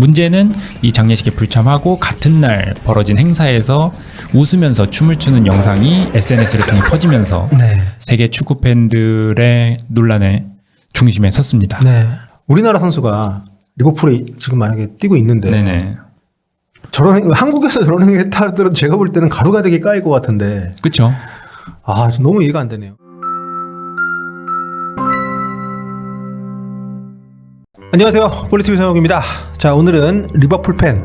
문제는 이 장례식에 불참하고 같은 날 벌어진 행사에서 웃으면서 춤을 추는 영상이 SNS를 통해 퍼지면서 네. 세계 축구 팬들의 논란의 중심에 섰습니다. 네. 우리나라 선수가 리버풀에 지금 만약에 뛰고 있는데 네네. 한국에서 저런 행위를 했다 하더라도 제가 볼 때는 가루가 되게 까일 것 같은데. 그렇죠. 너무 이해가 안 되네요. 안녕하세요. 폴리티비 성혁입니다. 자, 오늘은 리버풀 팬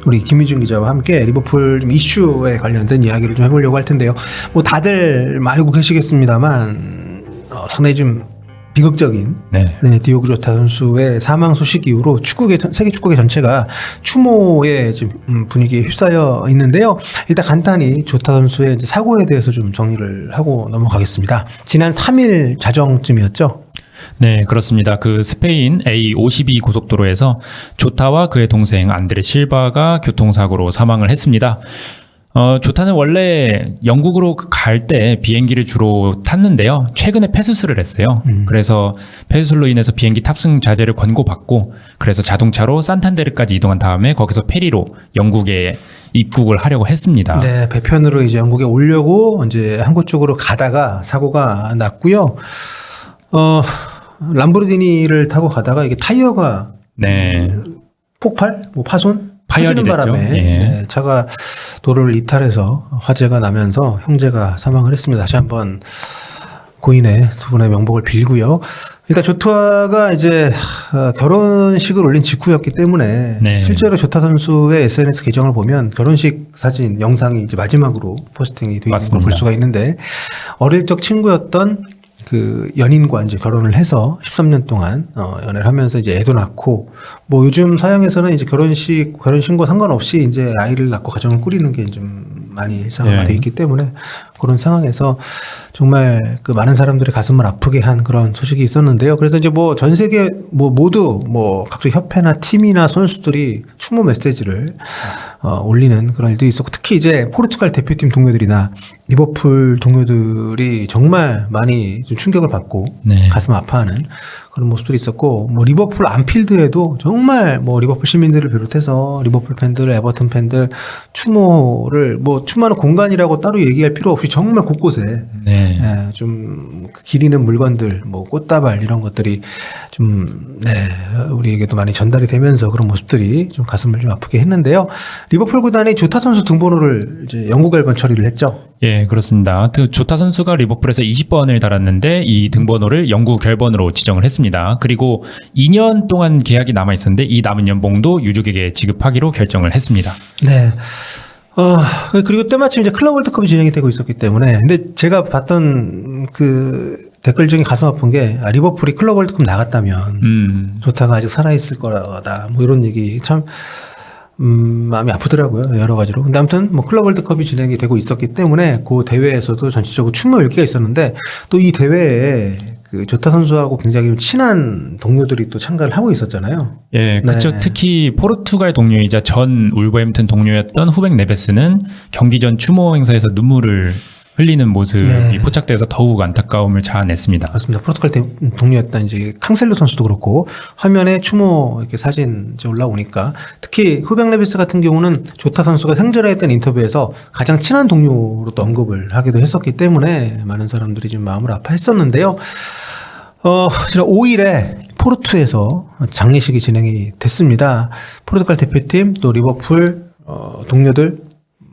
우리 김희준 기자와 함께 리버풀 좀 이슈에 관련된 이야기를 좀 해보려고 할 텐데요. 뭐 다들 알고 계시겠습니다만 상당히 좀 비극적인 디오고 조타 선수의 사망 소식 이후로 세계 축구계 전체가 추모의 지금 분위기에 휩싸여 있는데요. 일단 간단히 조타 선수의 이제 사고에 대해서 좀 정리를 하고 넘어가겠습니다. 지난 3일 자정쯤이었죠. 네, 그렇습니다. 그 스페인 A52 고속도로에서 조타와 그의 동생 안드레 실바가 교통사고로 사망을 했습니다. 조타는 원래 영국으로 갈 때 비행기를 주로 탔는데요. 최근에 폐수술을 했어요. 그래서 폐수술로 인해서 비행기 탑승 자제를 권고받고 그래서 자동차로 산탄데르까지 이동한 다음에 거기서 페리로 영국에 입국을 하려고 했습니다. 네, 배편으로 이제 영국에 오려고 이제 항구 쪽으로 가다가 사고가 났고요. 람보르기니를 타고 가다가 이게 타이어가 폭발, 파손, 파열이 터지는 됐죠. 바람에 예. 차가 도로를 이탈해서 화재가 나면서 형제가 사망을 했습니다. 다시 한번 고인의 두 분의 명복을 빌고요. 일단 조타가 이제 결혼식을 올린 직후였기 때문에 실제로 조타 선수의 SNS 계정을 보면 결혼식 사진 영상이 이제 마지막으로 포스팅이 되어 있는 걸 볼 수가 있는데 어릴 적 친구였던 그 연인과 이제 결혼을 해서 13년 동안 연애를 하면서 이제 애도 낳고 뭐 요즘 서양에서는 이제 결혼신고 상관없이 이제 아이를 낳고 가정을 꾸리는 게 좀 많이 일상화가 돼 있기 때문에 그런 상황에서 정말 그 많은 사람들의 가슴을 아프게 한 그런 소식이 있었는데요. 그래서 이제 뭐 전 세계 모두 각종 협회나 팀이나 선수들이 추모 메시지를 올리는 그런 일도 있었고 특히 이제 포르투갈 대표팀 동료들이나 리버풀 동료들이 정말 많이 좀 충격을 받고 가슴 아파하는 그런 모습들이 있었고 뭐 리버풀 안필드에도 정말 뭐 리버풀 시민들을 비롯해서 리버풀 팬들, 에버턴 팬들 추모를 추모하는 공간이라고 따로 얘기할 필요 없이 정말 곳곳에 좀 기리는 물건들, 꽃다발 이런 것들이 좀 우리에게도 많이 전달이 되면서 그런 모습들이 좀 가슴을 좀 아프게 했는데요. 리버풀 구단이 조타 선수 등번호를 이제 영국 앨범 처리를 했죠. 예, 그렇습니다. 조타 선수가 리버풀에서 20번을 달았는데 이 등번호를 영구 결번으로 지정을 했습니다. 그리고 2년 동안 계약이 남아 있었는데 이 남은 연봉도 유족에게 지급하기로 결정을 했습니다. 네. 그리고 때마침 이제 클럽 월드컵이 진행이 되고 있었기 때문에 근데 제가 봤던 그 댓글 중에 가슴 아픈 게 리버풀이 클럽 월드컵 나갔다면 조타가 아직 살아있을 거다 뭐 이런 얘기 참 마음이 아프더라고요. 여러 가지로. 근데 아무튼 클럽 월드컵이 진행이 되고 있었기 때문에 그 대회에서도 전체적으로 추모 열기가 있었는데 또 이 대회에 그 조타 선수하고 굉장히 친한 동료들이 또 참가를 하고 있었잖아요. 예, 그렇죠. 특히 포르투갈 동료이자 전 울버햄튼 동료였던 후백 네베스는 경기 전 추모 행사에서 눈물을 흘리는 모습이 포착돼서 더욱 안타까움을 자아냈습니다. 맞습니다. 포르투갈 동료였던 이제 캉셀로 선수도 그렇고 화면에 추모 이렇게 사진 이제 올라오니까 특히 후백 네베스 같은 경우는 조타 선수가 생전에 했던 인터뷰에서 가장 친한 동료로 또 언급을 하기도 했었기 때문에 많은 사람들이 좀 마음을 아파했었는데요. 지난 5일에 포르투에서 장례식이 진행이 됐습니다. 포르투갈 대표팀 또 리버풀 동료들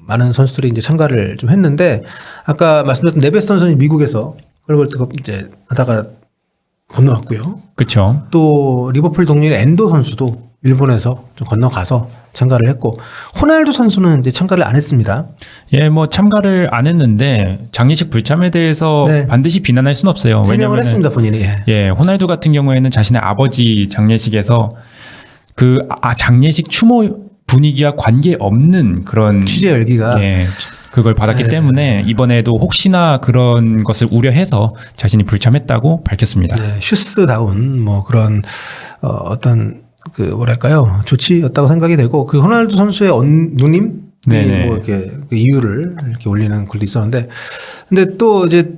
많은 선수들이 이제 참가를 좀 했는데 아까 말씀드렸던 네베스 선수는 미국에서 월드컵 이제 하다가 건너왔고요. 그렇죠. 또 리버풀 동료인 엔도 선수도 일본에서 좀 건너가서 참가를 했고 호날두 선수는 이제 참가를 안 했습니다. 예, 참가를 안 했는데 장례식 불참에 대해서 반드시 비난할 수는 없어요. 설명을 했습니다, 본인이. 예, 호날두 같은 경우에는 자신의 아버지 장례식에서 장례식 추모 분위기와 관계없는 그런 취재 열기가 그걸 받았기 때문에 이번에도 혹시나 그런 것을 우려해서 자신이 불참했다고 밝혔습니다. 슈스다운 그런 어떤 그 뭐랄까요 조치였다고 생각이 되고 그 호날두 선수의 누님 이렇게 그 이유를 이렇게 올리는 글도 있었는데 근데 또 이제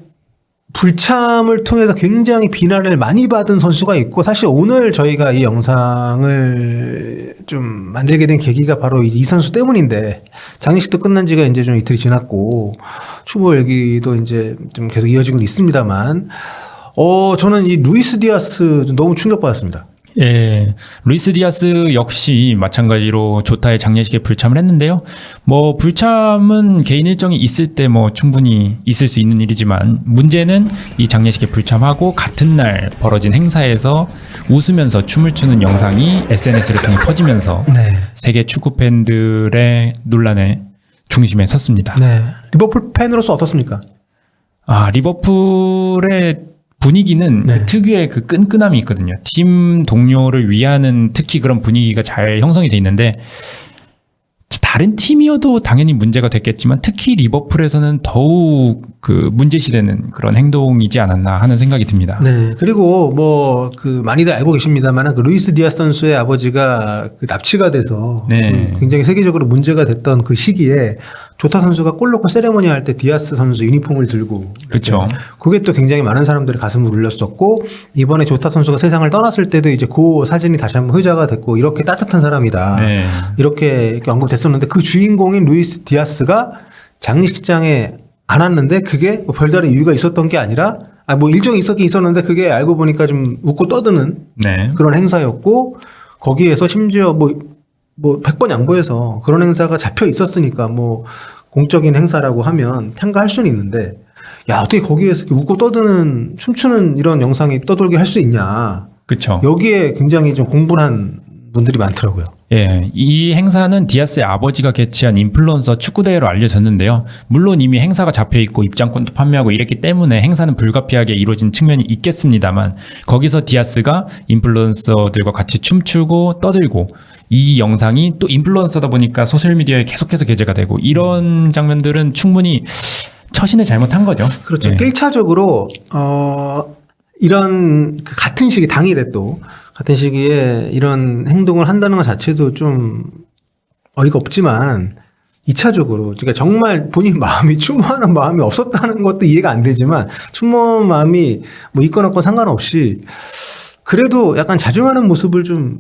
불참을 통해서 굉장히 비난을 많이 받은 선수가 있고, 사실 오늘 저희가 이 영상을 좀 만들게 된 계기가 바로 이 선수 때문인데, 장례식도 끝난 지가 이제 좀 이틀이 지났고, 추모 얘기도 이제 좀 계속 이어지고 있습니다만, 저는 이 루이스 디아스 좀 너무 충격받았습니다. 예, 루이스 디아스 역시 마찬가지로 조타의 장례식에 불참을 했는데요. 뭐 불참은 개인 일정이 있을 때 뭐 충분히 있을 수 있는 일이지만 문제는 이 장례식에 불참하고 같은 날 벌어진 행사에서 웃으면서 춤을 추는 영상이 SNS를 통해 퍼지면서 네. 세계 축구 팬들의 논란의 중심에 섰습니다. 네. 리버풀 팬으로서 어떻습니까? 리버풀의 분위기는 네. 그 특유의 그 끈끈함이 있거든요. 팀 동료를 위하는 특히 그런 분위기가 잘 형성이 돼 있는데 다른 팀이어도 당연히 문제가 됐겠지만 특히 리버풀에서는 더욱 그 문제시되는 그런 행동이지 않았나 하는 생각이 듭니다. 네. 그리고 뭐 그 많이들 알고 계십니다만 그 루이스 디아스 선수의 아버지가 그 납치가 돼서 네. 굉장히 세계적으로 문제가 됐던 그 시기에 조타 선수가 골 넣고 세레머니 할 때 디아스 선수 유니폼을 들고 그렇죠. 그게 또 굉장히 많은 사람들의 가슴을 울렸었고 이번에 조타 선수가 세상을 떠났을 때도 이제 그 사진이 다시 한번 회자가 됐고 이렇게 따뜻한 사람이다. 네. 이렇게 언급됐었는데 그 주인공인 루이스 디아스가 장례식장에 안 왔는데 그게 뭐 별다른 이유가 있었던 게 아니라 뭐 일정이 있었긴 있었는데 그게 알고 보니까 좀 웃고 떠드는 네. 그런 행사였고 거기에서 심지어 뭐 100번 양보해서 그런 행사가 잡혀 있었으니까 뭐 공적인 행사라고 하면 참가할 수는 있는데 야 어떻게 거기에서 이렇게 웃고 떠드는 춤추는 이런 영상이 떠돌게 할 수 있냐. 그렇죠. 여기에 굉장히 좀 공분한 분들이 많더라고요. 예, 이 행사는 디아스의 아버지가 개최한 인플루언서 축구대회로 알려졌는데요. 물론 이미 행사가 잡혀있고 입장권도 판매하고 이랬기 때문에 행사는 불가피하게 이루어진 측면이 있겠습니다만 거기서 디아스가 인플루언서들과 같이 춤추고 떠들고 이 영상이 또 인플루언서다 보니까 소셜미디어에 계속해서 게재가 되고 이런 장면들은 충분히 처신을 잘못한 거죠. 그렇죠. 예. 1차적으로 이런 그 같은 시기 당일에 또 같은 시기에 이런 행동을 한다는 것 자체도 좀 어이가 없지만 2차적으로 그러니까 정말 본인 마음이 추모하는 마음이 없었다는 것도 이해가 안 되지만 추모 마음이 뭐 있건 없건 상관없이 그래도 약간 자중하는 모습을 좀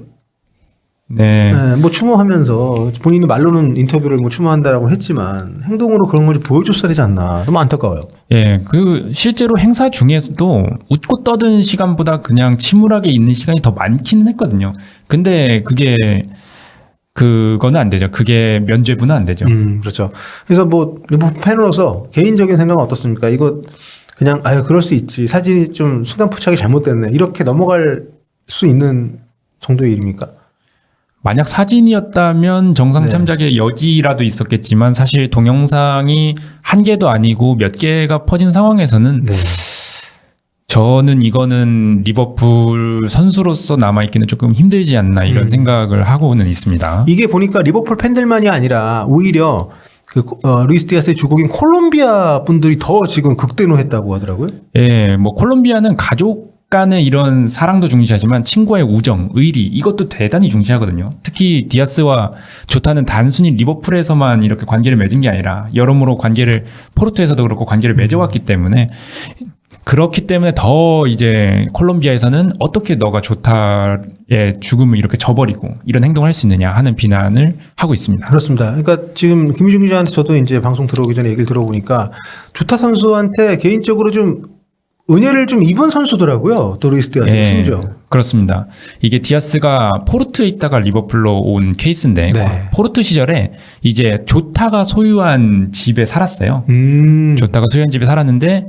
네. 뭐 추모하면서 본인이 말로는 인터뷰를 뭐 추모한다라고 했지만 행동으로 그런 걸 좀 보여줬어야 되지 않나. 너무 안타까워요. 예, 그 실제로 행사 중에서도 웃고 떠든 시간보다 그냥 침울하게 있는 시간이 더 많기는 했거든요. 근데 그거는 안 되죠. 그게 면죄부는 안 되죠. 그렇죠. 그래서 뭐 리버풀 팬으로서 개인적인 생각은 어떻습니까? 이거 그냥 그럴 수 있지. 사진이 좀 순간 포착이 잘못됐네. 이렇게 넘어갈 수 있는 정도의 일입니까? 만약 사진이었다면 정상 네. 참작의 여지라도 있었겠지만 사실 동영상이 한 개도 아니고 몇 개가 퍼진 상황에서는 네. 저는 이거는 리버풀 선수로서 남아있기는 조금 힘들지 않나 이런 생각을 하고는 있습니다. 이게 보니까 리버풀 팬들만이 아니라 오히려 루이스 디아스의 주국인 콜롬비아 분들이 더 지금 극대노했다고 하더라고요. 예, 뭐 콜롬비아는 가족 간의 이런 사랑도 중시하지만 친구와의 우정, 의리 이것도 대단히 중시하거든요. 특히 디아스와 조타는 단순히 리버풀에서만 이렇게 관계를 맺은 게 아니라 여러모로 관계를 포르투에서도 그렇고 관계를 맺어왔기 때문에 그렇기 때문에 더 이제 콜롬비아에서는 어떻게 너가 조타의 죽음을 이렇게 저버리고 이런 행동을 할 수 있느냐 하는 비난을 하고 있습니다. 그렇습니다. 그러니까 지금 김희중 기자한테 저도 이제 방송 들어오기 전에 얘기를 들어보니까 조타 선수한테 개인적으로 좀 은혜를 좀 입은 선수더라고요. 또 루이스 디아스 예, 심지어. 그렇습니다. 이게 디아스가 포르투에 있다가 리버풀로 온 케이스인데 네. 포르투 시절에 이제 조타가 소유한 집에 살았어요. 조타가 소유한 집에 살았는데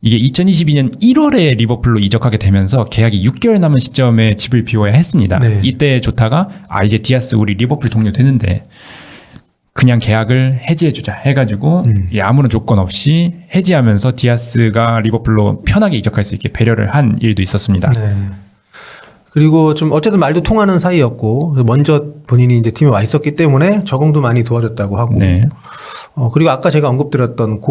이게 2022년 1월에 리버풀로 이적하게 되면서 계약이 6개월 남은 시점에 집을 비워야 했습니다. 네. 이때 조타가 이제 디아스 우리 리버풀 동료 되는데 그냥 계약을 해지해주자 해가지고 아무런 조건 없이 해지하면서 디아스가 리버풀로 편하게 이적할 수 있게 배려를 한 일도 있었습니다. 네. 그리고 좀 어쨌든 말도 통하는 사이였고 먼저 본인이 이제 팀에 와 있었기 때문에 적응도 많이 도와줬다고 하고 네. 그리고 아까 제가 언급드렸던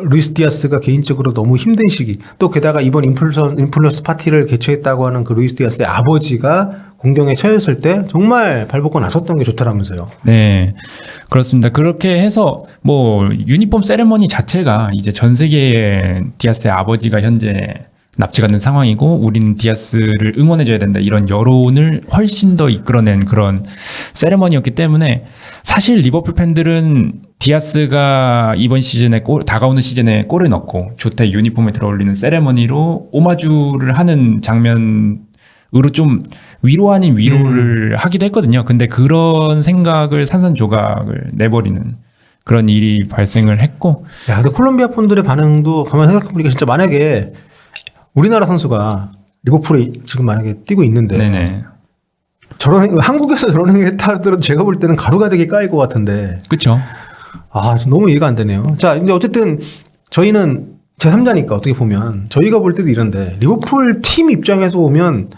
루이스 디아스가 개인적으로 너무 힘든 시기, 또 게다가 이번 인플루언스 파티를 개최했다고 하는 그 루이스 디아스의 아버지가 공경에 처했을 때 정말 발벗고 나섰던 게 좋다라면서요. 네, 그렇습니다. 그렇게 해서 뭐 유니폼 세레머니 자체가 이제 전 세계의 디아스의 아버지가 현재 납치가 된 상황이고 우리는 디아스를 응원해줘야 된다 이런 여론을 훨씬 더 이끌어낸 그런 세레머니였기 때문에 사실 리버풀 팬들은 디아스가 이번 시즌에 다가오는 시즌에 골을 넣고 조타의 유니폼에 들어올리는 세레머니로 오마주를 하는 장면으로 좀 위로 아닌 위로를 하기도 했거든요. 근데 그런 생각을 산산조각을 내버리는 그런 일이 발생을 했고. 야, 근데 콜롬비아 팬들의 반응도 가만히 생각해보니까 진짜 만약에 우리나라 선수가 리버풀에 지금 만약에 뛰고 있는데 네네. 한국에서 저런 행위를 했다 하더라도 제가 볼 때는 가루가 되게 까일 것 같은데. 그렇죠. 너무 이해가 안 되네요. 자, 근데 어쨌든 저희는 제3자니까 어떻게 보면 저희가 볼 때도 이런데 리버풀 팀 입장에서 오면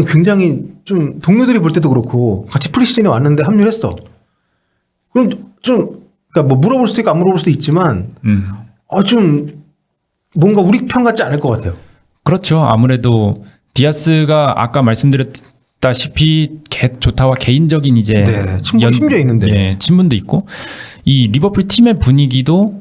굉장히 좀 동료들이 볼 때도 그렇고 같이 프리시즌에 왔는데 합류했어. 그럼 좀 그러니까 뭐 물어볼 수도 있고 안 물어볼 수도 있지만 좀 뭔가 우리 편 같지 않을 것 같아요. 그렇죠. 아무래도 디아스가 아까 말씀드렸다시피 조타와 개인적인 이제 친분이 심져 있는데 친분도 있고 이 리버풀 팀의 분위기도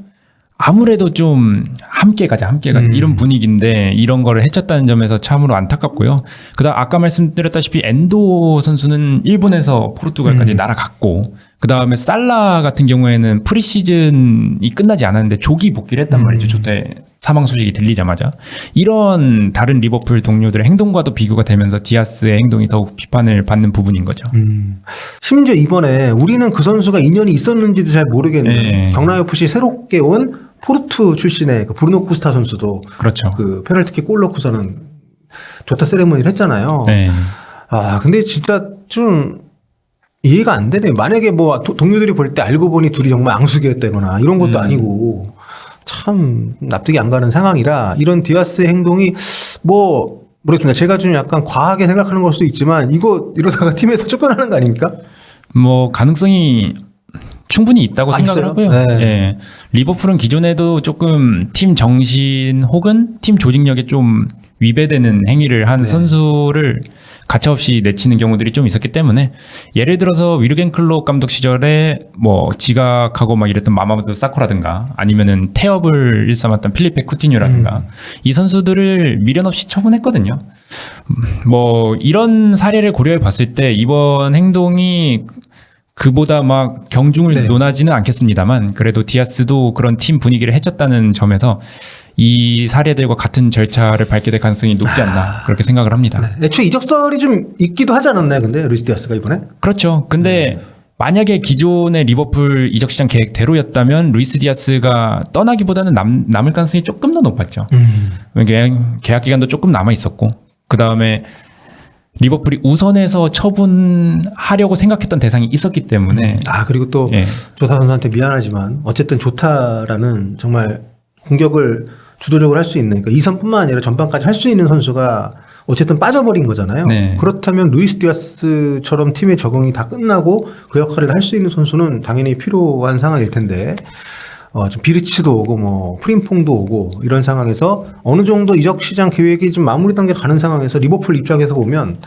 아무래도 좀 함께 가자 이런 분위기인데 이런 거를 해쳤다는 점에서 참으로 안타깝고요. 그다음 아까 말씀드렸다시피 엔도 선수는 일본에서 포르투갈까지 날아갔고 그다음에 살라 같은 경우에는 프리시즌이 끝나지 않았는데 조기 복귀를 했단 말이죠. 조타의 사망 소식이 들리자마자. 이런 다른 리버풀 동료들의 행동과도 비교가 되면서 디아스의 행동이 더욱 비판을 받는 부분인 거죠. 심지어 이번에 우리는 그 선수가 인연이 있었는지도 잘 모르겠는데 경남FC 새롭게 온 포르투 출신의 그 브루노 코스타 선수도 그렇죠. 그 페널티킥 골 넣고서는 조타 세레머니를 했잖아요. 네. 근데 진짜 좀 이해가 안 되네요. 만약에 뭐 동료들이 볼 때 알고 보니 둘이 정말 앙숙이었다거나 이런 것도 아니고 참 납득이 안 가는 상황이라 이런 디아스의 행동이 뭐 모르겠습니다. 제가 좀 약간 과하게 생각하는 걸 수도 있지만 이러다가 팀에서 쫓겨나는 거 아닙니까? 뭐 가능성이 충분히 있다고 생각을 있어요? 하고요. 네. 예. 리버풀은 기존에도 조금 팀 정신 혹은 팀 조직력에 좀 위배되는 행위를 한 선수를 가차없이 내치는 경우들이 좀 있었기 때문에 예를 들어서 위르겐 클롭 감독 시절에 뭐 지각하고 막 이랬던 마마무드 사코라든가 아니면은 태업을 일삼았던 필리페 쿠티뉴라든가 이 선수들을 미련 없이 처분했거든요. 뭐 이런 사례를 고려해 봤을 때 이번 행동이 그보다 막 경중을 논하지는 않겠습니다만 그래도 디아스도 그런 팀 분위기를 해쳤다는 점에서 이 사례들과 같은 절차를 밟게 될 가능성이 높지 않나 그렇게 생각을 합니다. 애초에 이적설이 좀 있기도 하지 않았나요? 근데 루이스 디아스가 이번에? 그렇죠. 근데 만약에 기존의 리버풀 이적 시장 계획대로였다면 루이스 디아스가 떠나기보다는 남을 가능성이 조금 더 높았죠. 계약 기간도 조금 남아 있었고 그 다음에 리버풀이 우선해서 처분하려고 생각했던 대상이 있었기 때문에 그리고 또 조타 선수한테 미안하지만 어쨌든 조타라는 정말 공격을 주도적으로 할 수 있는 그러니까 2선뿐만 아니라 전반까지 할 수 있는 선수가 어쨌든 빠져버린 거잖아요. 그렇다면 루이스 디아스처럼 팀의 적응이 다 끝나고 그 역할을 할 수 있는 선수는 당연히 필요한 상황일 텐데 좀 비르치도 오고 뭐 프림퐁도 오고 이런 상황에서 어느 정도 이적 시장 계획이 좀 마무리 단계 가는 상황에서 리버풀 입장에서 보면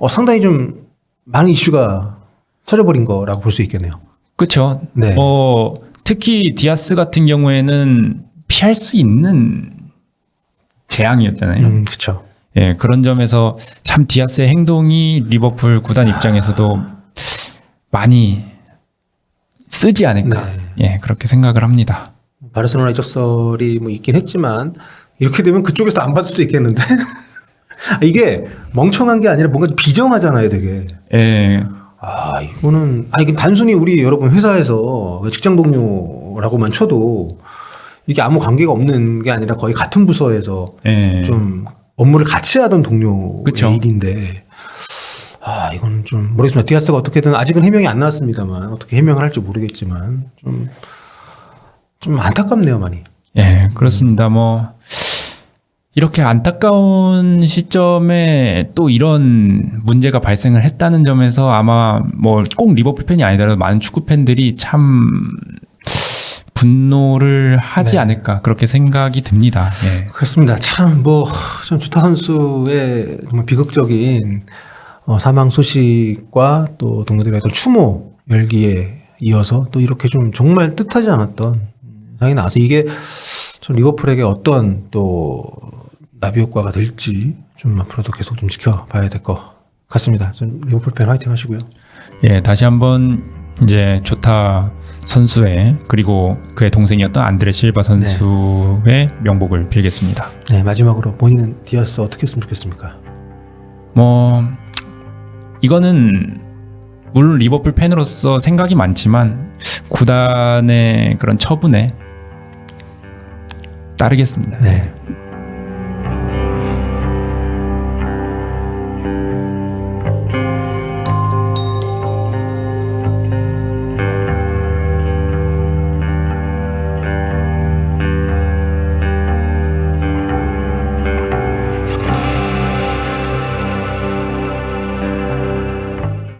상당히 좀 많은 이슈가 터져버린 거라고 볼 수 있겠네요. 그렇죠. 특히 디아스 같은 경우에는 피할 수 있는 재앙이었잖아요. 그렇죠. 예, 그런 점에서 참 디아스의 행동이 리버풀 구단 입장에서도 많이 쓰지 않을까. 그렇게 생각을 합니다. 바르셀로나 이적설이 뭐 있긴 했지만 이렇게 되면 그쪽에서 안 받을 수도 있겠는데 이게 멍청한 게 아니라 뭔가 비정하잖아요, 되게. 이게 단순히 우리 여러분 회사에서 직장 동료라고만 쳐도 이게 아무 관계가 없는 게 아니라 거의 같은 부서에서 좀 업무를 같이 하던 동료의 일인데 이건 좀 모르겠습니다. 디아스가 어떻게든 아직은 해명이 안 나왔습니다만 어떻게 해명을 할지 모르겠지만 좀 안타깝네요, 많이. 그렇습니다. 뭐 이렇게 안타까운 시점에 또 이런 문제가 발생을 했다는 점에서 아마 뭐 꼭 리버풀 팬이 아니더라도 많은 축구 팬들이 참 분노를 하지 네. 않을까 그렇게 생각이 듭니다. 예. 그렇습니다. 참 좀 조타 선수의 정말 비극적인 사망 소식과 또 동료들의 어떤 추모 열기에 이어서 또 이렇게 좀 정말 뜻하지 않았던 상황이 나와서 이게 좀 리버풀에게 어떤 또 나비 효과가 될지 좀 앞으로도 계속 좀 지켜봐야 될 것 같습니다. 좀 리버풀 팬 화이팅 하시고요. 예, 다시 한번 이제 조타 선수의 그리고 그의 동생이었던 안드레 실바 선수의 명복을 빌겠습니다. 네, 마지막으로 본인은 디아스 어떻게 했으면 좋겠습니까? 뭐 이거는 물론 리버풀 팬으로서 생각이 많지만 구단의 그런 처분에 따르겠습니다. 네.